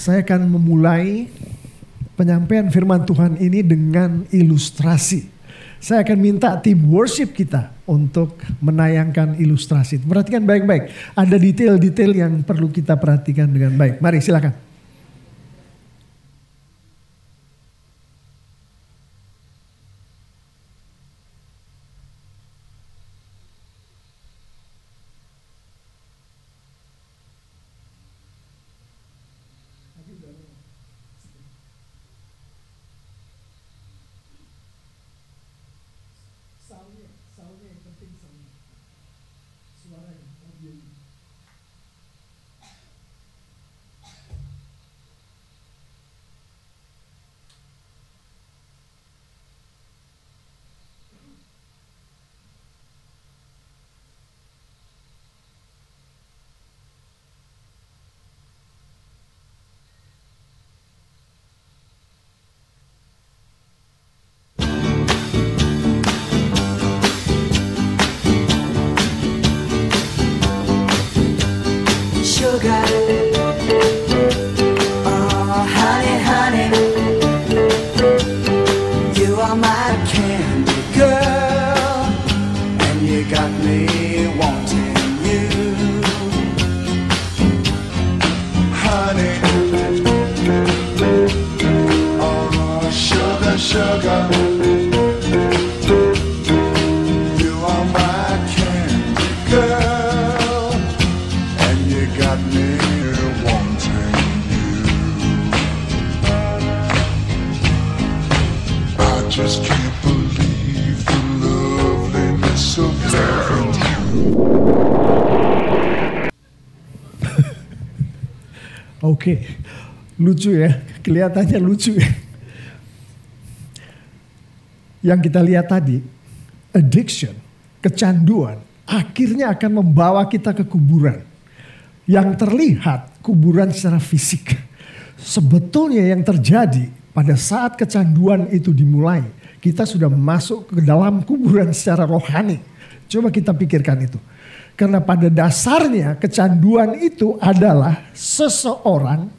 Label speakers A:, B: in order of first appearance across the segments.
A: Saya akan memulai penyampaian firman Tuhan ini dengan ilustrasi. Saya akan minta tim worship kita untuk menayangkan ilustrasi. Perhatikan baik-baik. Ada detail-detail yang perlu kita perhatikan dengan baik. Mari silakan.
B: Sugar, oh honey, honey, you are my candy girl, and you got me wanting you, honey, oh sugar, sugar, you are my candy girl, and you got me wanting you. I just can't believe the loveliness of loving you.
A: Oke, lucu ya, kelihatannya lucu ya. Yang kita lihat tadi, addiction, kecanduan, akhirnya akan membawa kita ke kuburan. Yang terlihat kuburan secara fisik. Sebetulnya yang terjadi pada saat kecanduan itu dimulai, kita sudah masuk ke dalam kuburan secara rohani. Coba kita pikirkan itu. Karena pada dasarnya kecanduan itu adalah seseorang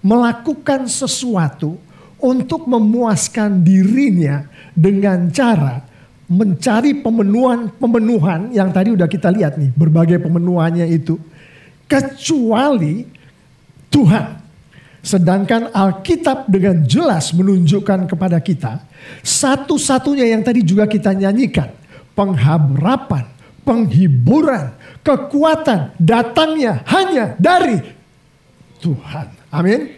A: melakukan sesuatu untuk memuaskan dirinya dengan cara mencari pemenuhan yang tadi udah kita lihat nih, berbagai pemenuhannya itu, kecuali Tuhan. Sedangkan Alkitab dengan jelas menunjukkan kepada kita, satu-satunya yang tadi juga kita nyanyikan, pengharapan, penghiburan, kekuatan datangnya hanya dari Tuhan. Amin.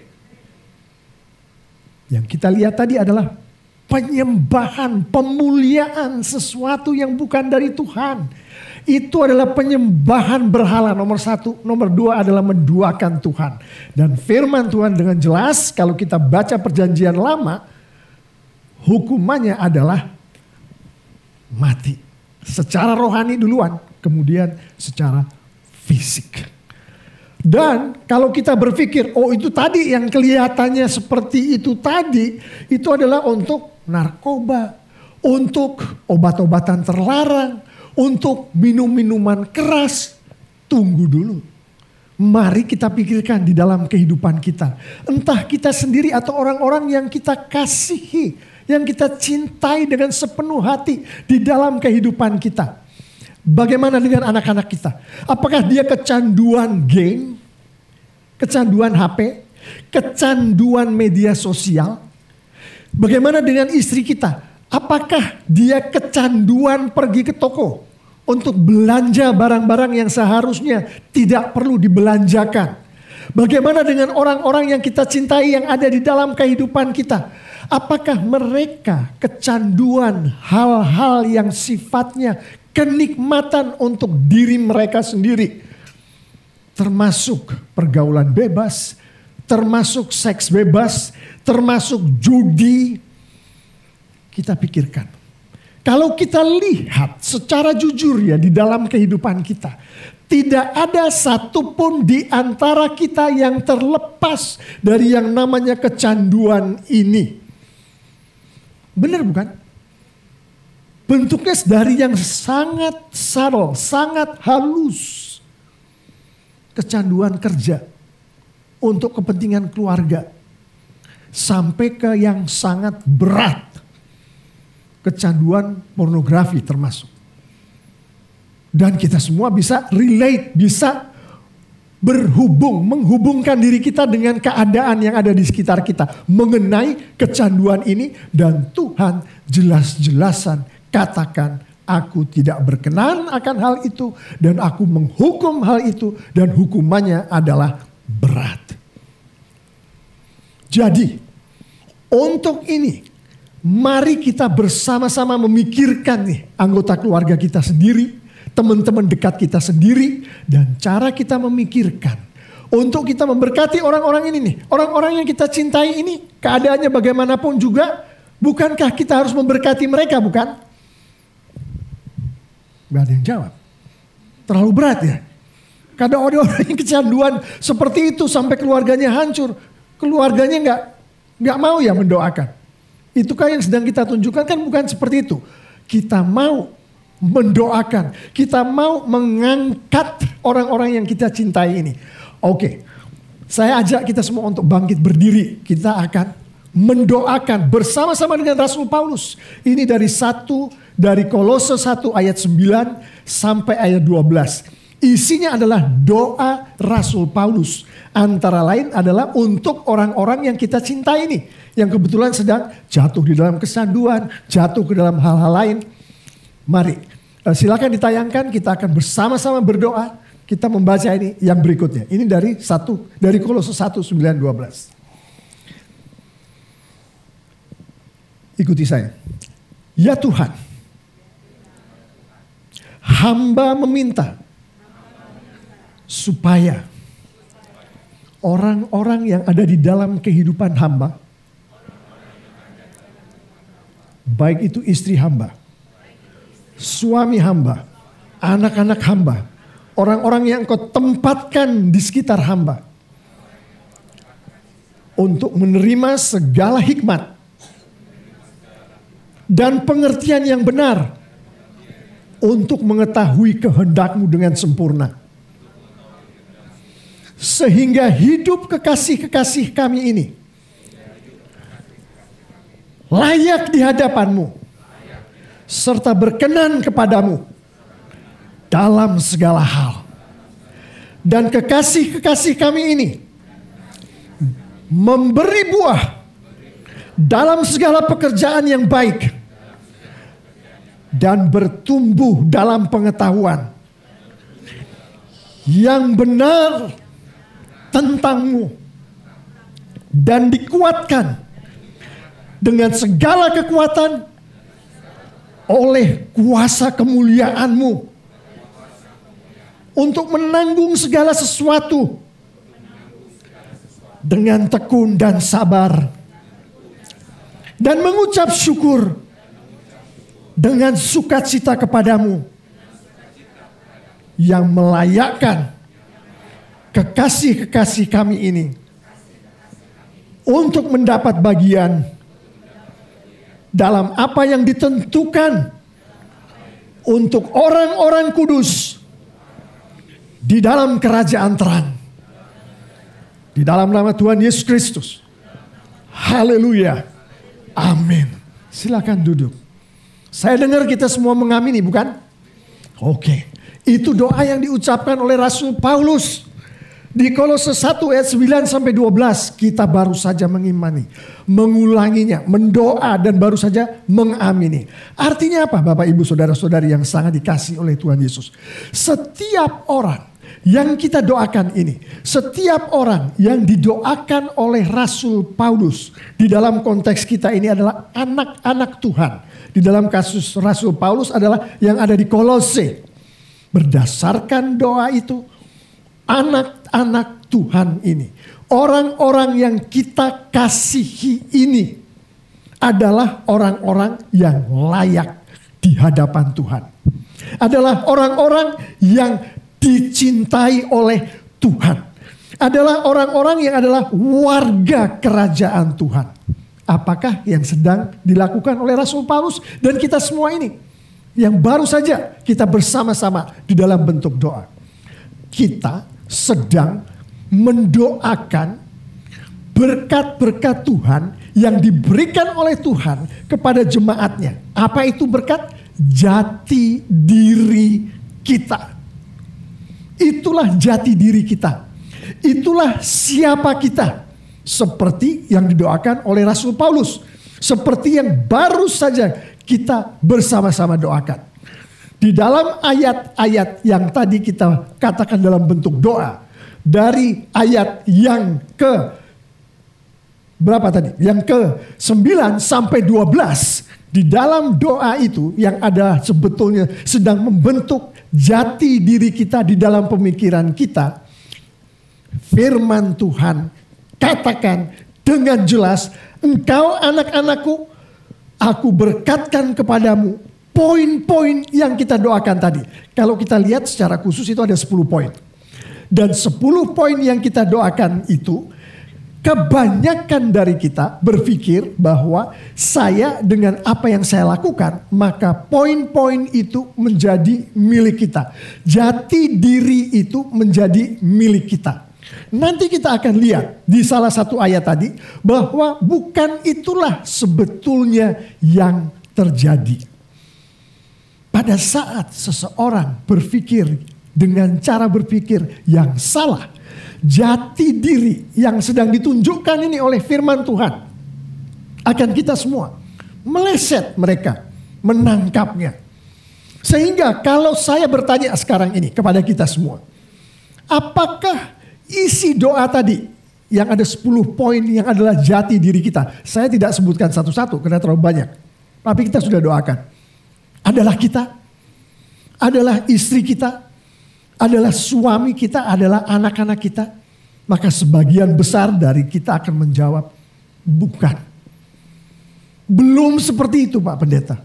A: Yang kita lihat tadi adalah penyembahan, pemuliaan sesuatu yang bukan dari Tuhan. Itu adalah penyembahan berhala nomor 1. Nomor 2 adalah menduakan Tuhan. Dan firman Tuhan dengan jelas kalau kita baca perjanjian lama, hukumannya adalah mati. Secara rohani duluan, kemudian secara fisik. Dan kalau kita berpikir, oh itu tadi yang kelihatannya seperti itu tadi, itu adalah untuk narkoba, untuk obat-obatan terlarang, untuk minum-minuman keras. Tunggu dulu. Mari kita pikirkan di dalam kehidupan kita. Entah kita sendiri atau orang-orang yang kita kasihi, yang kita cintai dengan sepenuh hati di dalam kehidupan kita. Bagaimana dengan anak-anak kita? Apakah dia kecanduan game, kecanduan HP, kecanduan media sosial? Bagaimana dengan istri kita? Apakah dia kecanduan pergi ke toko untuk belanja barang-barang yang seharusnya tidak perlu dibelanjakan? Bagaimana dengan orang-orang yang kita cintai yang ada di dalam kehidupan kita? Apakah mereka kecanduan hal-hal yang sifatnya kenikmatan untuk diri mereka sendiri? Termasuk pergaulan bebas, termasuk seks bebas, termasuk judi. Kita pikirkan. Kalau kita lihat secara jujur ya di dalam kehidupan kita, tidak ada satupun di antara kita yang terlepas dari yang namanya kecanduan ini. Benar bukan? Bentuknya dari yang sangat subtle, sangat halus. Kecanduan kerja. untuk kepentingan keluarga. Sampai ke yang sangat berat. Kecanduan pornografi termasuk. Dan kita semua bisa relate, bisa menghubungkan diri kita dengan keadaan yang ada di sekitar kita. Mengenai kecanduan ini, dan Tuhan jelas-jelasan katakan, aku tidak berkenan akan hal itu, dan aku menghukum hal itu, dan hukumannya adalah berat. Jadi, untuk ini, mari kita bersama-sama memikirkan nih anggota keluarga kita sendiri, teman-teman dekat kita sendiri, dan cara kita memikirkan untuk kita memberkati orang-orang ini nih. Orang-orang yang kita cintai ini, keadaannya bagaimanapun juga, bukankah kita harus memberkati mereka, bukan? Gak ada yang jawab. Terlalu berat ya. Kadang orang-orang yang kecanduan seperti itu sampai keluarganya hancur. Keluarganya gak mau ya mendoakan. Itukah yang sedang kita tunjukkan? Kan bukan seperti itu. Kita mau mendoakan. Kita mau mengangkat orang-orang yang kita cintai ini. Oke. Saya ajak kita semua untuk bangkit berdiri. Kita akan mendoakan bersama-sama dengan Rasul Paulus. Ini dari Kolose 1 ayat 9 sampai ayat 12. Isinya adalah doa Rasul Paulus. Antara lain adalah untuk orang-orang yang kita cintai ini. Yang kebetulan sedang jatuh di dalam kesanduan, jatuh ke dalam hal-hal lain. Mari, silakan ditayangkan, kita akan bersama-sama berdoa. Kita membaca ini yang berikutnya. Ini dari Kolose 1, 9, 12. Ikuti saya. Ya Tuhan, hamba meminta supaya orang-orang yang ada di dalam kehidupan hamba, baik itu istri hamba, suami hamba, anak-anak hamba, orang-orang yang Engkau tempatkan di sekitar hamba, untuk menerima segala hikmat dan pengertian yang benar untuk mengetahui kehendak-Mu dengan sempurna. Sehingga hidup kekasih-kekasih kami ini layak di hadapan-Mu, serta berkenan kepadamu dalam segala hal. Dan kekasih-kekasih kami ini memberi buah dalam segala pekerjaan yang baik, dan bertumbuh dalam pengetahuan yang benar tentang-Mu, dan dikuatkan dengan segala kekuatan oleh kuasa kemuliaan-Mu untuk menanggung segala sesuatu dengan tekun dan sabar, dan mengucap syukur dengan sukacita kepadamu, yang melayakkan kekasih-kekasih kami ini untuk mendapat bagian dalam apa yang ditentukan untuk orang-orang kudus di dalam kerajaan terang. Di dalam nama Tuhan Yesus Kristus. Haleluya. Amin. Silakan duduk. Saya dengar kita semua mengamini, bukan? Oke. Itu doa yang diucapkan oleh Rasul Paulus. Di Kolose 1 ayat 9 sampai 12 kita baru saja mengimani, mengulanginya, mendoa, dan baru saja mengamini. Artinya apa Bapak Ibu Saudara-saudari yang sangat dikasihi oleh Tuhan Yesus? Setiap orang yang kita doakan ini, setiap orang yang didoakan oleh Rasul Paulus, di dalam konteks kita ini adalah anak-anak Tuhan. Di dalam kasus Rasul Paulus adalah yang ada di Kolose. Berdasarkan doa itu, anak-anak Tuhan ini, orang-orang yang kita kasihi ini adalah orang-orang yang layak di hadapan Tuhan. Adalah orang-orang yang dicintai oleh Tuhan. Adalah orang-orang yang adalah warga kerajaan Tuhan. Apakah yang sedang dilakukan oleh Rasul Paulus dan kita semua ini? Yang baru saja kita bersama-sama di dalam bentuk doa. Kita sedang mendoakan berkat-berkat Tuhan yang diberikan oleh Tuhan kepada jemaatnya. Apa itu berkat? Jati diri kita. Itulah jati diri kita. Itulah siapa kita. Seperti yang didoakan oleh Rasul Paulus. Seperti yang baru saja kita bersama-sama doakan. Di dalam ayat-ayat yang tadi kita katakan dalam bentuk doa. Dari ayat yang berapa tadi? Yang ke-9 sampai 12. Di dalam doa itu yang ada sebetulnya sedang membentuk jati diri kita di dalam pemikiran kita. Firman Tuhan katakan dengan jelas, engkau anak-anakku, aku berkatkan kepadamu. Poin-poin yang kita doakan tadi. Kalau kita lihat secara khusus itu ada 10 poin. Dan 10 poin yang kita doakan itu, kebanyakan dari kita berpikir bahwa saya dengan apa yang saya lakukan, maka poin-poin itu menjadi milik kita. Jati diri itu menjadi milik kita. Nanti kita akan lihat di salah satu ayat tadi bahwa bukan itulah sebetulnya yang terjadi. Pada saat seseorang berpikir dengan cara berpikir yang salah, jati diri yang sedang ditunjukkan ini oleh firman Tuhan akan kita semua meleset mereka, menangkapnya. Sehingga kalau saya bertanya sekarang ini kepada kita semua, apakah isi doa tadi yang ada 10 poin yang adalah jati diri kita, saya tidak sebutkan satu-satu karena terlalu banyak, tapi kita sudah doakan, adalah kita, adalah istri kita, adalah suami kita, adalah anak-anak kita, maka sebagian besar dari kita akan menjawab bukan. Belum seperti itu Pak Pendeta.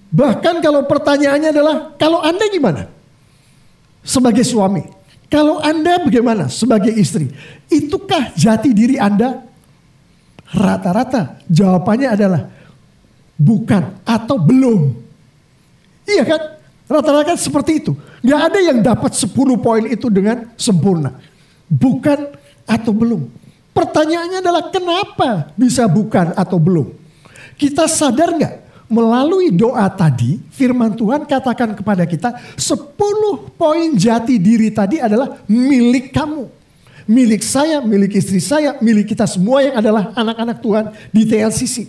A: Bahkan kalau pertanyaannya adalah, kalau Anda gimana? Sebagai suami. Kalau Anda bagaimana sebagai istri? Itukah jati diri Anda? Rata-rata jawabannya adalah bukan atau belum. Iya kan? Rata-rata seperti itu. Gak ada yang dapat 10 poin itu dengan sempurna. Bukan atau belum. Pertanyaannya adalah kenapa bisa bukan atau belum? Kita sadar gak? Melalui doa tadi, firman Tuhan katakan kepada kita 10 poin jati diri tadi adalah milik kamu. Milik saya, milik istri saya, milik kita semua yang adalah anak-anak Tuhan di TLCC.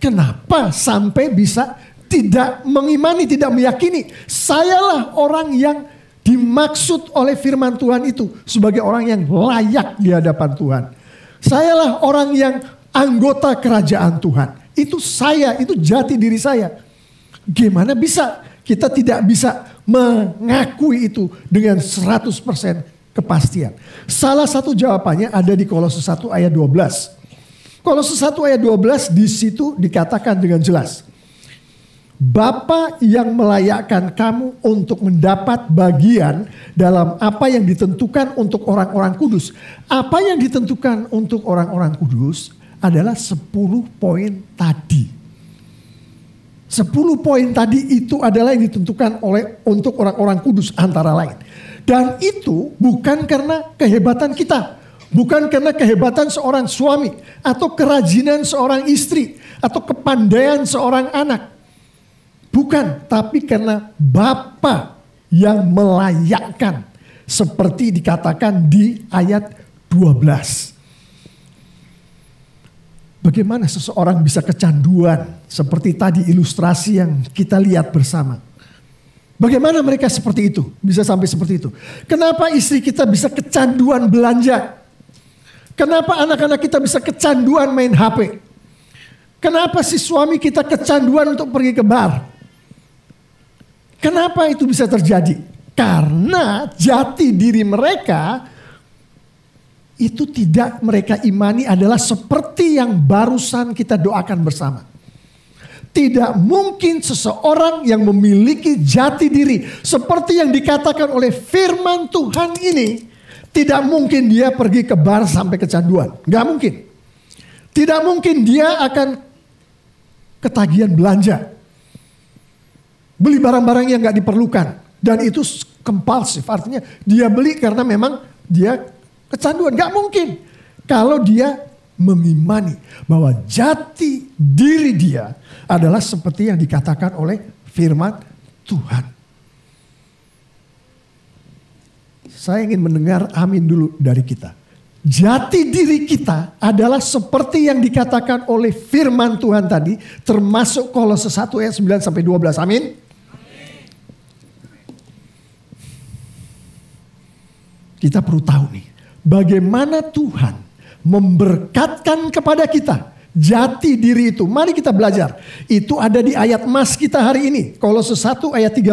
A: Kenapa sampai bisa tidak mengimani, tidak meyakini? Sayalah orang yang dimaksud oleh firman Tuhan itu sebagai orang yang layak di hadapan Tuhan. Sayalah orang yang anggota kerajaan Tuhan. Itu saya, itu jati diri saya. Gimana bisa kita tidak bisa mengakui itu dengan 100% kepastian? Salah satu jawabannya ada di Kolose 1 ayat 12. Kolose 1 ayat 12 di situ dikatakan dengan jelas. Bapa yang melayakkan kamu untuk mendapat bagian dalam apa yang ditentukan untuk orang-orang kudus. Apa yang ditentukan untuk orang-orang kudus adalah 10 poin tadi. 10 poin tadi itu adalah yang ditentukan untuk orang-orang kudus antara lain. Dan itu bukan karena kehebatan kita. Bukan karena kehebatan seorang suami. Atau kerajinan seorang istri. Atau kepandaian seorang anak. Bukan, tapi karena Bapa yang melayakkan. Seperti dikatakan di ayat 12. Bagaimana seseorang bisa kecanduan seperti tadi ilustrasi yang kita lihat bersama. Bagaimana mereka seperti itu, bisa sampai seperti itu. Kenapa istri kita bisa kecanduan belanja? Kenapa anak-anak kita bisa kecanduan main HP? Kenapa si suami kita kecanduan untuk pergi ke bar? Kenapa itu bisa terjadi? Karena jati diri mereka itu tidak mereka imani adalah seperti yang barusan kita doakan bersama. Tidak mungkin seseorang yang memiliki jati diri seperti yang dikatakan oleh firman Tuhan ini, tidak mungkin dia pergi ke bar sampai kecanduan. Gak mungkin. Tidak mungkin dia akan ketagihan belanja. Beli barang-barang yang gak diperlukan. Dan itu kompulsif, artinya dia beli karena memang dia kecanduan. Gak mungkin kalau dia mengimani bahwa jati diri dia adalah seperti yang dikatakan oleh firman Tuhan. Saya ingin mendengar amin dulu dari kita. Jati diri kita adalah seperti yang dikatakan oleh firman Tuhan tadi, termasuk Kolose 1 ayat 9 sampai 12. Amin. Kita perlu tahu nih, bagaimana Tuhan memberkatkan kepada kita jati diri itu. Mari kita belajar. Itu ada di ayat mas kita hari ini. Kolose 1 ayat 13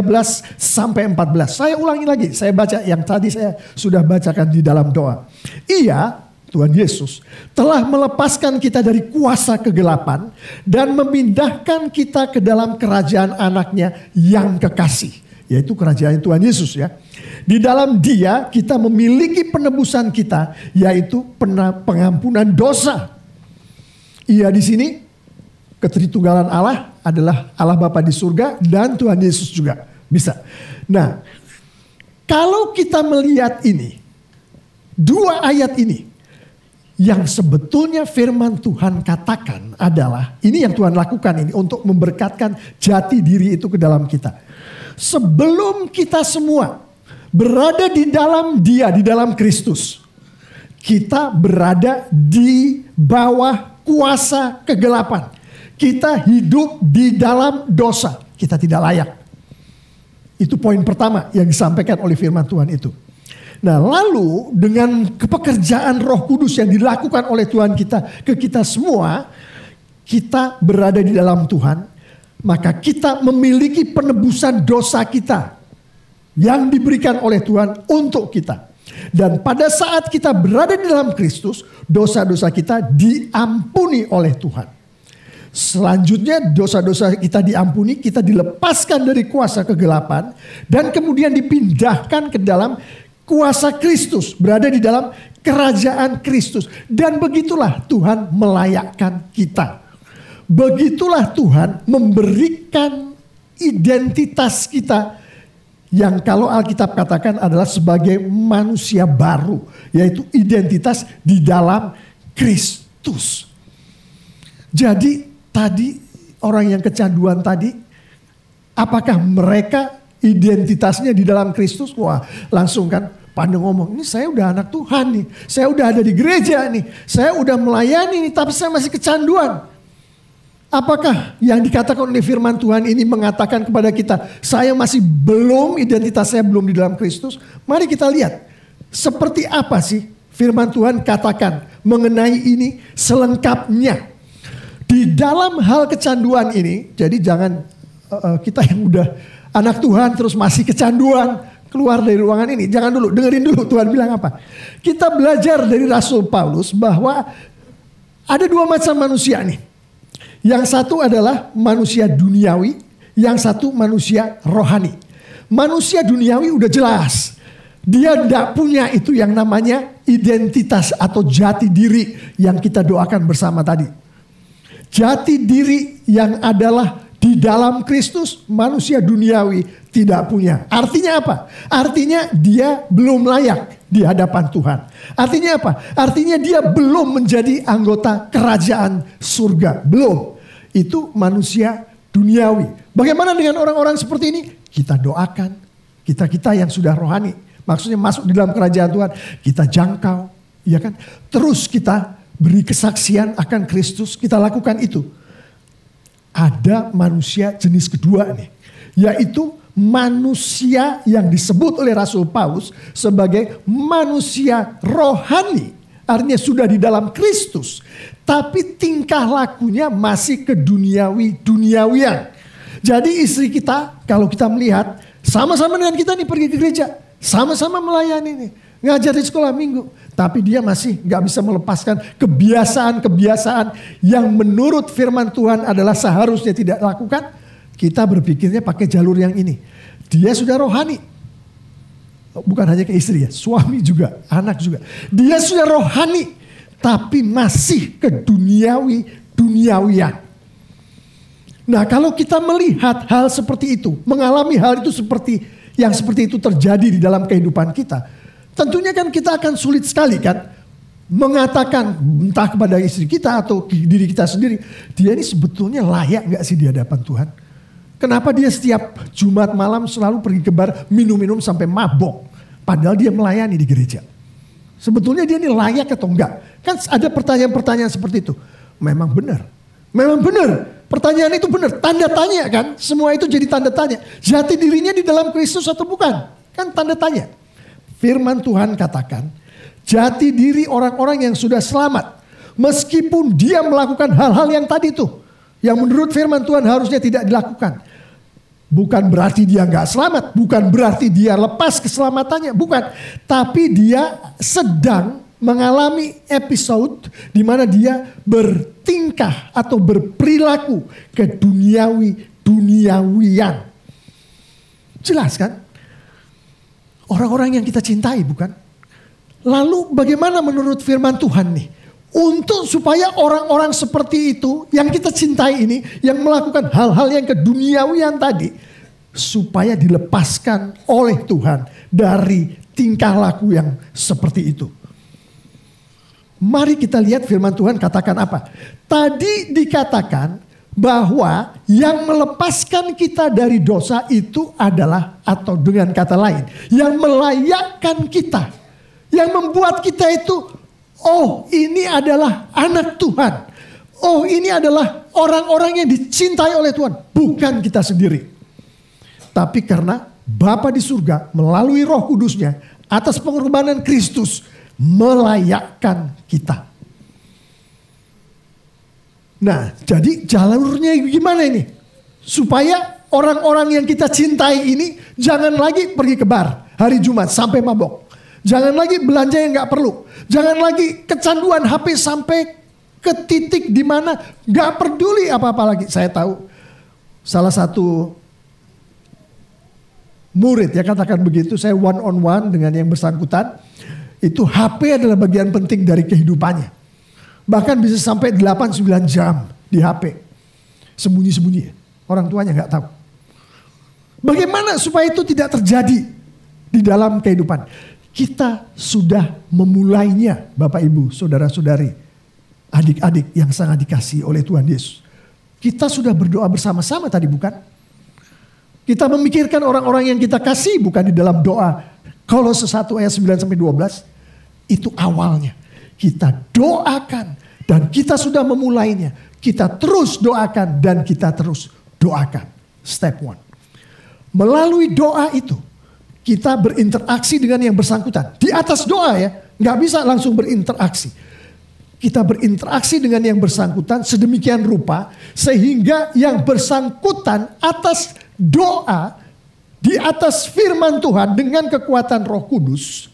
A: sampai 14. Saya ulangi lagi. Saya baca yang tadi saya sudah bacakan di dalam doa. Ia, Tuhan Yesus, telah melepaskan kita dari kuasa kegelapan dan memindahkan kita ke dalam kerajaan anaknya yang kekasih. Yaitu kerajaan Tuhan Yesus ya. Di dalam Dia kita memiliki penebusan kita, yaitu pengampunan dosa. Ia di sini ketritunggalan Allah adalah Allah Bapa di surga dan Tuhan Yesus juga bisa. Nah, kalau kita melihat ini, dua ayat ini yang sebetulnya firman Tuhan katakan adalah ini yang Tuhan lakukan ini untuk memberkatkan jati diri itu ke dalam kita. Sebelum kita semua berada di dalam Dia, di dalam Kristus, kita berada di bawah kuasa kegelapan. Kita hidup di dalam dosa. Kita tidak layak. Itu poin pertama yang disampaikan oleh firman Tuhan itu. Nah, lalu dengan pekerjaan Roh Kudus yang dilakukan oleh Tuhan kita ke kita semua, kita berada di dalam Tuhan, maka kita memiliki penebusan dosa kita yang diberikan oleh Tuhan untuk kita. Dan pada saat kita berada di dalam Kristus, dosa-dosa kita diampuni oleh Tuhan. Selanjutnya dosa-dosa kita diampuni, kita dilepaskan dari kuasa kegelapan dan kemudian dipindahkan ke dalam kuasa Kristus, berada di dalam kerajaan Kristus. Dan begitulah Tuhan melayakkan kita. Begitulah Tuhan memberikan identitas kita yang kalau Alkitab katakan adalah sebagai manusia baru, yaitu identitas di dalam Kristus. Jadi tadi orang yang kecanduan tadi, apakah mereka identitasnya di dalam Kristus? Wah, langsung kan pada ngomong, ini saya udah anak Tuhan nih, saya udah ada di gereja nih, saya udah melayani nih, tapi saya masih kecanduan. Apakah yang dikatakan oleh firman Tuhan ini mengatakan kepada kita, saya masih belum, identitas saya belum di dalam Kristus? Mari kita lihat, seperti apa sih firman Tuhan katakan mengenai ini selengkapnya. Di dalam hal kecanduan ini, jadi jangan kita yang udah anak Tuhan terus masih kecanduan, keluar dari ruangan ini. Jangan dulu, dengerin dulu Tuhan bilang apa. Kita belajar dari Rasul Paulus bahwa ada dua macam manusia nih. Yang satu adalah manusia duniawi, yang satu manusia rohani. Manusia duniawi udah jelas. Dia tidak punya itu yang namanya identitas atau jati diri yang kita doakan bersama tadi. Jati diri yang adalah di dalam Kristus, manusia duniawi tidak punya. Artinya apa? Artinya dia belum layak di hadapan Tuhan. Artinya apa? Artinya dia belum menjadi anggota kerajaan surga. Belum. Itu manusia duniawi. Bagaimana dengan orang-orang seperti ini? Kita doakan. Kita yang sudah rohani. Maksudnya masuk di dalam kerajaan Tuhan. Kita jangkau. Ya kan? Terus kita beri kesaksian akan Kristus. Kita lakukan itu. Ada manusia jenis kedua nih. Yaitu manusia yang disebut oleh Rasul Paulus sebagai manusia rohani. Artinya sudah di dalam Kristus. Tapi tingkah lakunya masih keduniawian. Jadi istri kita kalau kita melihat sama-sama dengan kita nih pergi ke gereja. Sama-sama melayani nih. Ngajar di sekolah minggu. Tapi dia masih gak bisa melepaskan kebiasaan-kebiasaan yang menurut firman Tuhan adalah seharusnya tidak lakukan. Kita berpikirnya pakai jalur yang ini. Dia sudah rohani. Bukan hanya ke istri ya, suami juga, anak juga. Dia sudah rohani. Tapi masih ke duniawian. Nah kalau kita melihat hal seperti itu, mengalami hal itu seperti itu terjadi di dalam kehidupan kita. Tentunya kan kita akan sulit sekali kan mengatakan entah kepada istri kita atau diri kita sendiri, dia ini sebetulnya layak gak sih di hadapan Tuhan? Kenapa dia setiap Jumat malam selalu pergi ke bar minum-minum sampai mabok, padahal dia melayani di gereja? Sebetulnya dia ini layak atau enggak? Kan ada pertanyaan-pertanyaan seperti itu. Memang benar. Memang benar. Pertanyaan itu benar. Tanda tanya kan. Semua itu jadi tanda tanya. Jati dirinya di dalam Kristus atau bukan? Kan tanda tanya. Firman Tuhan katakan, jati diri orang-orang yang sudah selamat, meskipun dia melakukan hal-hal yang tadi itu, yang menurut firman Tuhan harusnya tidak dilakukan. Bukan berarti dia nggak selamat, bukan berarti dia lepas keselamatannya, bukan. Tapi dia sedang mengalami episode di mana dia bertingkah atau berperilaku keduniawian. Jelas kan? Orang-orang yang kita cintai, bukan? Lalu bagaimana menurut firman Tuhan nih? Untuk supaya orang-orang seperti itu yang kita cintai ini, yang melakukan hal-hal yang keduniawian tadi, supaya dilepaskan oleh Tuhan dari tingkah laku yang seperti itu. Mari kita lihat firman Tuhan katakan apa. Tadi dikatakan bahwa yang melepaskan kita dari dosa itu adalah, atau dengan kata lain, yang melayakkan kita, yang membuat kita itu, oh ini adalah anak Tuhan, oh ini adalah orang-orang yang dicintai oleh Tuhan, bukan kita sendiri. Tapi karena Bapa di surga melalui Roh Kudusnya atas pengorbanan Kristus melayakkan kita. Nah, jadi jalurnya gimana ini? Supaya orang-orang yang kita cintai ini jangan lagi pergi ke bar hari Jumat sampai mabok. Jangan lagi belanja yang gak perlu. Jangan lagi kecanduan HP sampai ke titik di mana gak peduli apa-apa lagi. Saya tahu salah satu murid ya katakan begitu, saya one on one dengan yang bersangkutan. Itu HP adalah bagian penting dari kehidupannya. Bahkan bisa sampai 8-9 jam di HP. Sembunyi-sembunyi. Orang tuanya gak tahu. Bagaimana supaya itu tidak terjadi di dalam kehidupan? Kita sudah memulainya, Bapak Ibu, saudara-saudari, adik-adik yang sangat dikasihi oleh Tuhan Yesus. Kita sudah berdoa bersama-sama tadi, bukan? Kita memikirkan orang-orang yang kita kasih, bukan di dalam doa. Kolose 1 ayat 9-12, itu awalnya. Kita doakan dan kita sudah memulainya. Kita terus doakan dan kita terus doakan. Step 1. Melalui doa itu, kita berinteraksi dengan yang bersangkutan. Di atas doa ya, gak bisa langsung berinteraksi. Kita berinteraksi dengan yang bersangkutan sedemikian rupa, sehingga yang bersangkutan atas doa, di atas firman Tuhan dengan kekuatan Roh Kudus,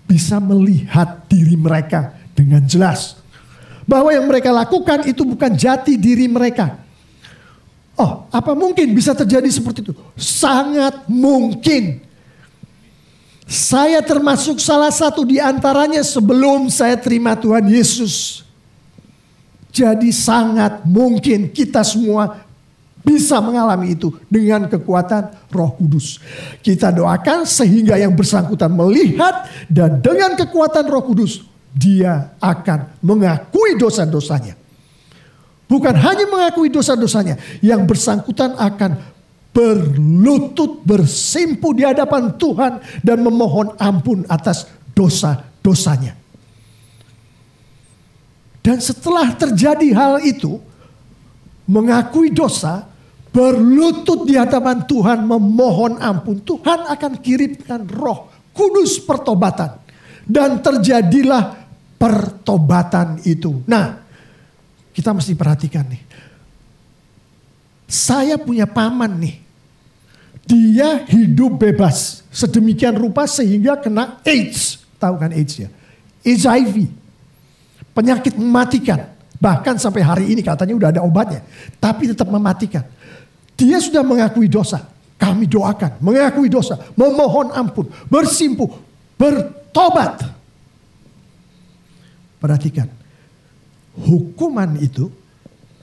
A: bisa melihat diri mereka dengan jelas. Bahwa yang mereka lakukan itu bukan jati diri mereka. Oh, apa mungkin bisa terjadi seperti itu? Sangat mungkin. Saya termasuk salah satu di antaranya sebelum saya terima Tuhan Yesus. Jadi sangat mungkin kita semua bisa mengalami itu dengan kekuatan Roh Kudus. Kita doakan sehingga yang bersangkutan melihat dan dengan kekuatan Roh Kudus dia akan mengakui dosa-dosanya. Bukan hanya mengakui dosa-dosanya, yang bersangkutan akan berlutut bersimpuh di hadapan Tuhan dan memohon ampun atas dosa-dosanya. Dan setelah terjadi hal itu, mengakui dosa, berlutut di hadapan Tuhan memohon ampun, Tuhan akan kirimkan Roh Kudus pertobatan. Dan terjadilah pertobatan itu. Nah, kita mesti perhatikan nih. Saya punya paman nih. Dia hidup bebas sedemikian rupa sehingga kena AIDS. Tahu kan AIDS ya? HIV. Penyakit mematikan. Bahkan sampai hari ini katanya udah ada obatnya. Tapi tetap mematikan. Dia sudah mengakui dosa. Kami doakan. Mengakui dosa. Memohon ampun. Bersimpuh. Bertobat. Perhatikan. Hukuman itu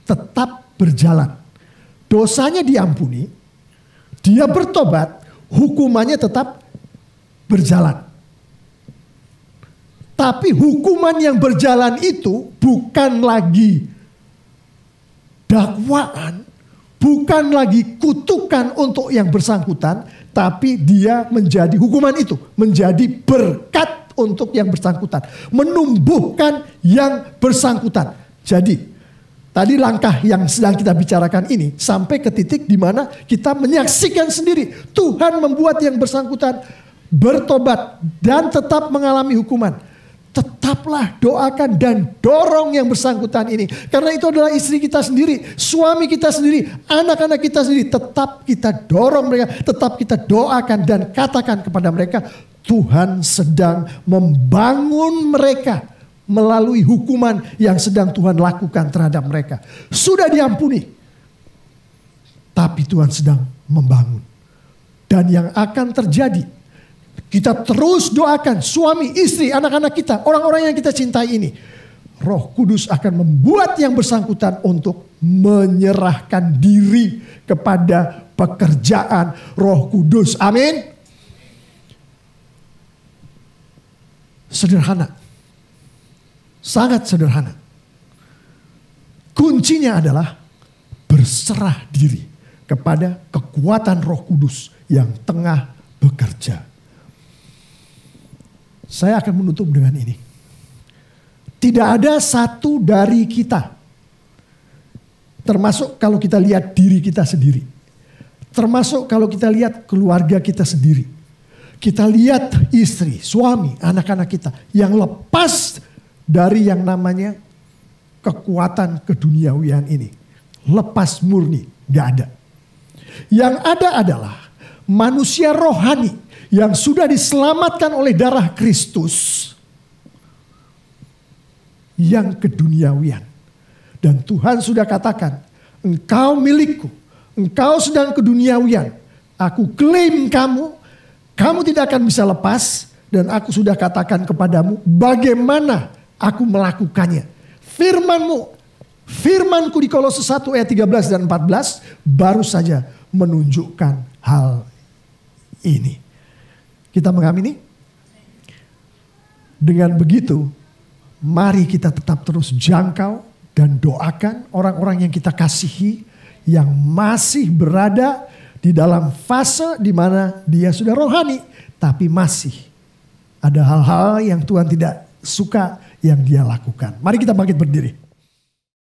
A: tetap berjalan. Dosanya diampuni. Dia bertobat. Hukumannya tetap berjalan. Tapi hukuman yang berjalan itu bukan lagi dakwaan, bukan lagi kutukan untuk yang bersangkutan, tapi dia menjadi hukuman itu, menjadi berkat untuk yang bersangkutan, menumbuhkan yang bersangkutan. Jadi, tadi langkah yang sedang kita bicarakan ini sampai ke titik di mana kita menyaksikan sendiri Tuhan membuat yang bersangkutan bertobat dan tetap mengalami hukuman. Tetaplah doakan dan dorong yang bersangkutan ini. Karena itu adalah istri kita sendiri, suami kita sendiri, anak-anak kita sendiri. Tetap kita dorong mereka, tetap kita doakan dan katakan kepada mereka, Tuhan sedang membangun mereka melalui hukuman yang sedang Tuhan lakukan terhadap mereka. Sudah diampuni, tapi Tuhan sedang membangun. Dan yang akan terjadi, kita terus doakan suami, istri, anak-anak kita, orang-orang yang kita cintai ini. Roh Kudus akan membuat yang bersangkutan untuk menyerahkan diri kepada pekerjaan Roh Kudus. Amin. Sederhana. Sangat sederhana. Kuncinya adalah berserah diri kepada kekuatan Roh Kudus yang tengah bekerja. Saya akan menutup dengan ini. Tidak ada satu dari kita, termasuk kalau kita lihat diri kita sendiri, termasuk kalau kita lihat keluarga kita sendiri, kita lihat istri, suami, anak-anak kita yang lepas dari yang namanya kekuatan keduniawian ini. Lepas murni, gak ada. Yang ada adalah manusia rohani yang sudah diselamatkan oleh darah Kristus yang keduniawian. Dan Tuhan sudah katakan, engkau milikku, engkau sedang keduniawian. Aku klaim kamu, kamu tidak akan bisa lepas. Dan aku sudah katakan kepadamu bagaimana aku melakukannya. Firmanku di Kolose 1 ayat 13 dan 14 baru saja menunjukkan hal ini. Kita mengamini. Dengan begitu, mari kita tetap terus jangkau dan doakan orang-orang yang kita kasihi yang masih berada di dalam fase di mana dia sudah rohani, tapi masih ada hal-hal yang Tuhan tidak suka yang dia lakukan. Mari kita bangkit berdiri.